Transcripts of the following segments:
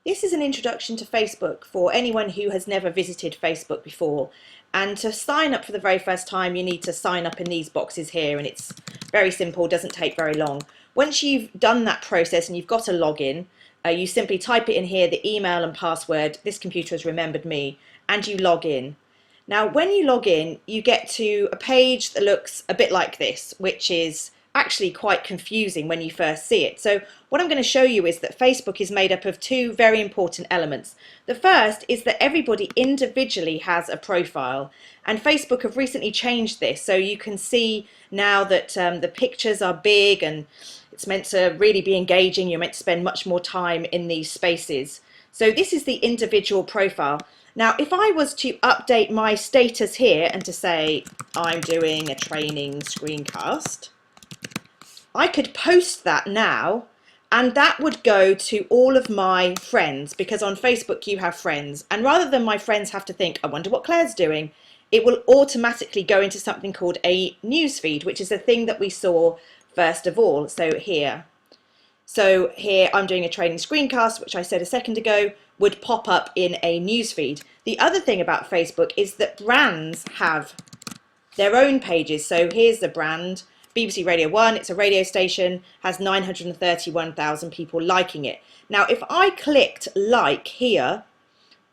This is an introduction to Facebook for anyone who has never visited Facebook before. And to sign up for the very first time, you need to sign up in these boxes here, and it's very simple, doesn't take very long. Once you've done that process and you've got a login, you simply type it in here, the email and password. This computer has remembered me, and you log in. Now, when you log in, you get to a page that looks a bit like this, which is actually quite confusing when you first see it. So what I'm going to show you is that Facebook is made up of two very important elements. The first is that everybody individually has a profile, and Facebook have recently changed this, so you can see now that the pictures are big and it's meant to really be engaging. You're meant to spend much more time in these spaces. So this is the individual profile. Now, if I was to update my status here and to say I'm doing a training screencast, I could post that now, and that would go to all of my friends, because on Facebook you have friends, and rather than my friends have to think, I wonder what Claire's doing, it will automatically go into something called a newsfeed, which is the thing that we saw first of all. So here I'm doing a training screencast, which I said a second ago would pop up in a newsfeed. The other thing about Facebook is that brands have their own pages. So here's the brand, BBC Radio 1, it's a radio station, has 931,000 people liking it. Now, if I clicked like here,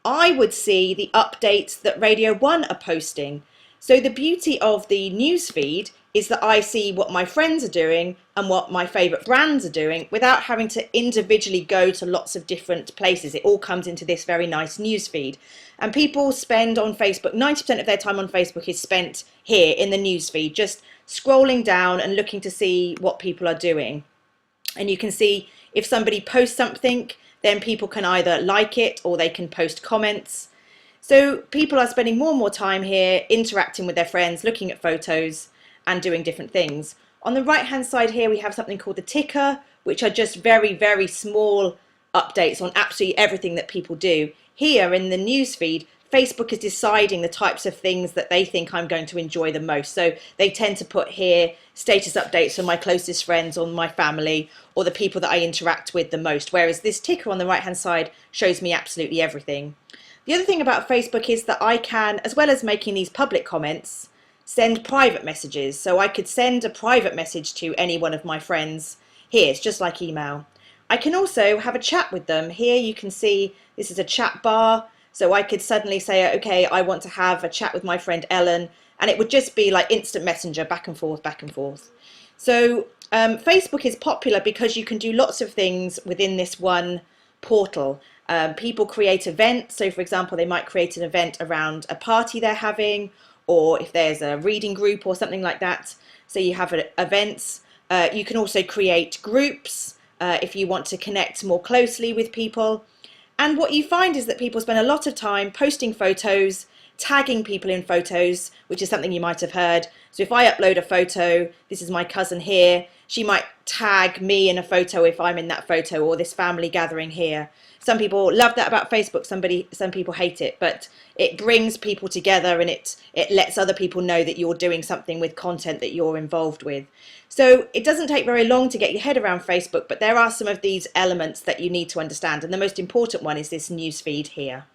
I would see the updates that Radio 1 are posting. So the beauty of the newsfeed is that I see what my friends are doing and what my favourite brands are doing without having to individually go to lots of different places. It all comes into this very nice newsfeed. And people spend on Facebook, 90% of their time on Facebook is spent here in the newsfeed, just scrolling down and looking to see what people are doing. And you can see if somebody posts something, then people can either like it or they can post comments. So people are spending more and more time here interacting with their friends, looking at photos and doing different things. On the right hand side here we have something called the ticker, which are just very, very small updates on absolutely everything that people do. Here in the newsfeed, Facebook is deciding the types of things that they think I'm going to enjoy the most. So they tend to put here status updates for my closest friends or my family or the people that I interact with the most, whereas this ticker on the right hand side shows me absolutely everything. The other thing about Facebook is that I can, as well as making these public comments, send private messages. So I could send a private message to any one of my friends. Here, it's just like email. I can also have a chat with them. Here you can see this is a chat bar. So I could suddenly say, okay, I want to have a chat with my friend Ellen, and it would just be like instant messenger, back and forth, back and forth. So Facebook is popular because you can do lots of things within this one portal. People create events. So for example, they might create an event around a party they're having, or if there's a reading group or something like that. So you have events. You can also create groups if you want to connect more closely with people. And what you find is that people spend a lot of time posting photos, tagging people in photos, which is something you might have heard. So if I upload a photo, this is my cousin here, she might tag me in a photo if I'm in that photo, or this family gathering here. Some people love that about Facebook, some people hate it, but it brings people together and it lets other people know that you're doing something with content that you're involved with. So it doesn't take very long to get your head around Facebook, but there are some of these elements that you need to understand, and the most important one is this newsfeed here.